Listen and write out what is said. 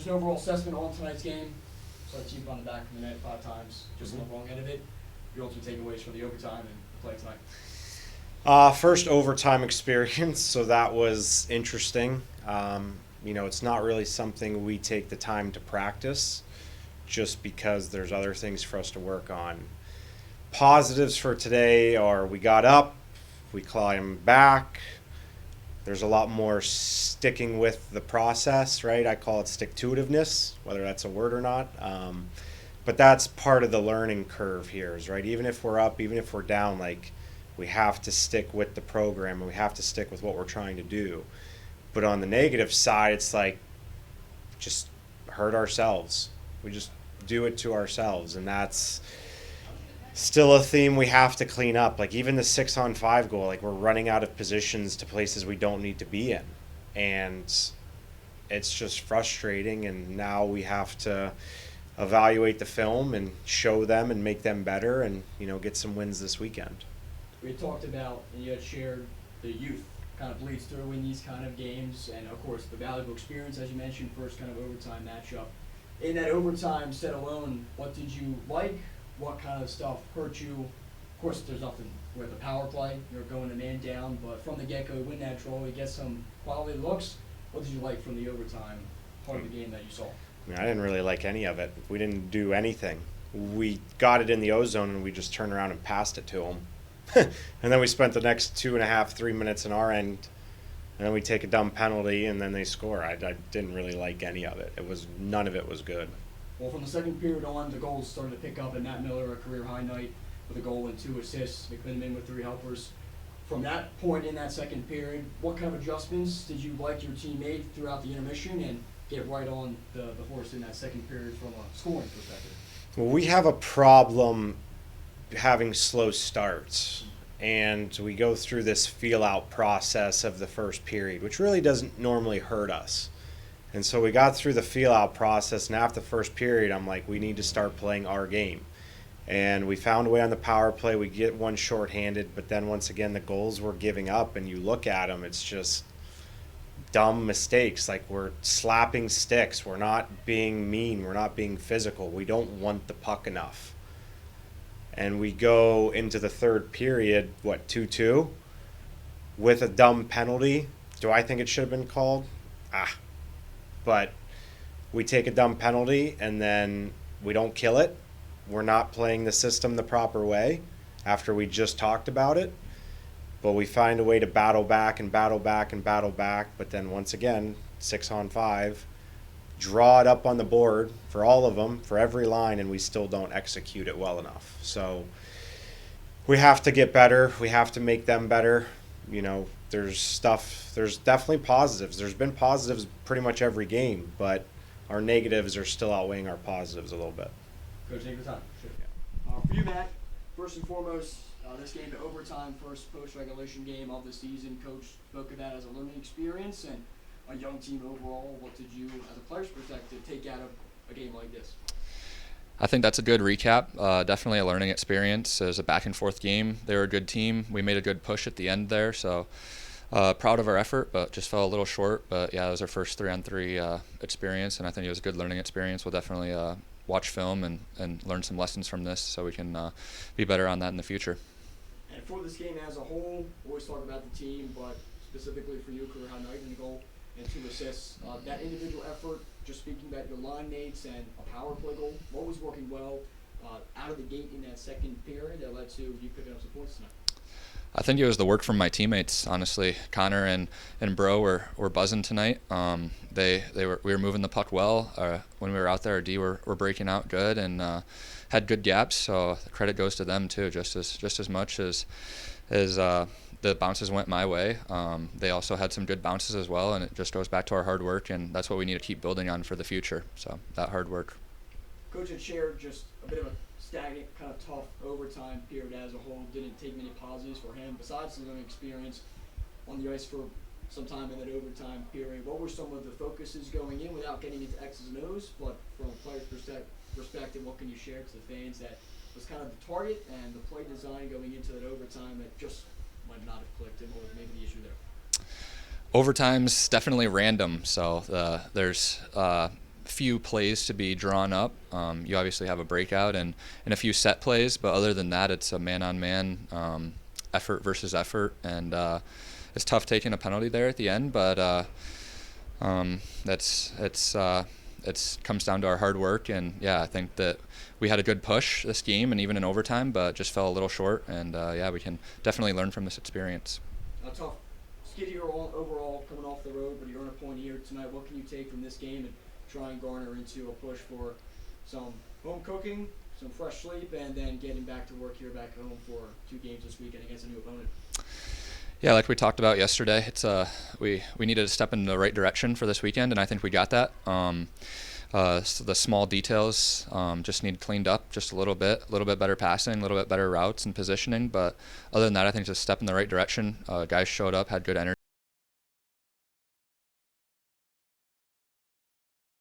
Just an overall assessment on tonight's game. So the team on the back of the net 5 times, just on the wrong end of it. Your ultimate takeaways for the overtime and the play tonight. First overtime experience, so that was interesting. It's not really something we take the time to practice just because there's other things for us to work on. Positives for today are we got up, we climbed back. There's a lot more sticking with the process, right? I call it stick-to-itiveness, whether that's a word or not. But that's part of the learning curve here, is right? Even if we're up, even if we're down, like, we have to stick with the program and we have to stick with what we're trying to do. But on the negative side, it's like just hurt ourselves. We just do it to ourselves, and that's still a theme we have to clean up. Like even the 6-on-5 goal, like we're running out of positions to places we don't need to be in. And it's just frustrating, and now we have to evaluate the film and show them and make them better and, get some wins this weekend. We had talked about, and you had shared, the youth kind of bleeds through in these kind of games, and of course the valuable experience, as you mentioned, first kind of overtime matchup. In that overtime set alone, what did you like? What kind of stuff hurt you? Of course, there's nothing with the power play. You're going a man down, but from the get-go, win that draw, you get some quality looks. What did you like from the overtime part of the game that you saw? I didn't really like any of it. We didn't do anything. We got it in the O-zone, and we just turned around and passed it to them. And then we spent the next 2.5, 3 minutes on our end, and then we take a dumb penalty, and then they score. I didn't really like any of it. None of it was good. Well, from the second period on, the goals started to pick up, and Matt Miller, a career-high night with a goal and 2 assists, McMiniman with 3 helpers. From that point in that second period, what kind of adjustments did you like your team made throughout the intermission and get right on the horse in that second period from a scoring perspective? Well, we have a problem having slow starts, and we go through this feel-out process of the first period, which really doesn't normally hurt us. And so we got through the feel-out process, and after the first period, I'm like, we need to start playing our game. And we found a way on the power play. We get one shorthanded, but then once again, the goals we're giving up, and you look at them, it's just dumb mistakes. Like we're slapping sticks. We're not being mean. We're not being physical. We don't want the puck enough. And we go into the third period, 2-2, with a dumb penalty. Do I think it should have been called? But we take a dumb penalty, and then we don't kill it. We're not playing the system the proper way after we just talked about it. But we find a way to battle back and battle back and battle back. But then once again, 6-on-5, draw it up on the board for all of them, for every line, and we still don't execute it well enough. So we have to get better. We have to make them better. There's definitely positives. There's been positives pretty much every game, but our negatives are still outweighing our positives a little bit. Coach, take your time. Sure. For you, Matt, first and foremost, this game to overtime, first post-regulation game of the season. Coach spoke of that as a learning experience and a young team overall. What did you, as a player's perspective, take out of a game like this? I think that's a good recap. Definitely a learning experience. It was a back-and-forth game. They were a good team. We made a good push at the end there, so proud of our effort, but just fell a little short. But, yeah, it was our first 3-on-3 experience, and I think it was a good learning experience. We'll definitely watch film and learn some lessons from this so we can be better on that in the future. And for this game as a whole, we always talk about the team, but specifically for you, career high night and a goal and 2 assists. That individual effort, just speaking about your line mates and a power play goal, what was working well out of the gate in that second period that led to you picking up some points tonight? I think it was the work from my teammates, honestly. Connor and Bro were buzzing tonight. We were moving the puck well. When we were out there, our D were breaking out good and had good gaps. So the credit goes to them too, just as much as the bounces went my way. They also had some good bounces as well, and it just goes back to our hard work, and that's what we need to keep building on for the future. So that hard work. Coach had shared just a bit of a stagnant, kind of tough overtime period as a whole. Didn't take many positives for him besides the learning experience on the ice for some time in that overtime period. What were some of the focuses going in without getting into X's and O's, but from a player's perspective, what can you share to the fans that was kind of the target and the play design going into that overtime that just might not have clicked, and what was maybe the issue there? Overtime's definitely random, so there's few plays to be drawn up. You obviously have a breakout and a few set plays, but other than that, it's a man-on-man effort versus effort, and it's tough taking a penalty there at the end, but it's comes down to our hard work, and I think that we had a good push this game and even in overtime, but just fell a little short, and we can definitely learn from this experience. Tough skid here overall coming off the road, but you're on a point here tonight. What can you take from this game and try and garner into a push for some home cooking, some fresh sleep, and then getting back to work here back home for 2 games this weekend against a new opponent? Yeah, like we talked about yesterday, it's we needed to step in the right direction for this weekend, and I think we got that. So the small details just need cleaned up just a little bit better passing, a little bit better routes and positioning. But other than that, I think just step in the right direction. Guys showed up, had good energy.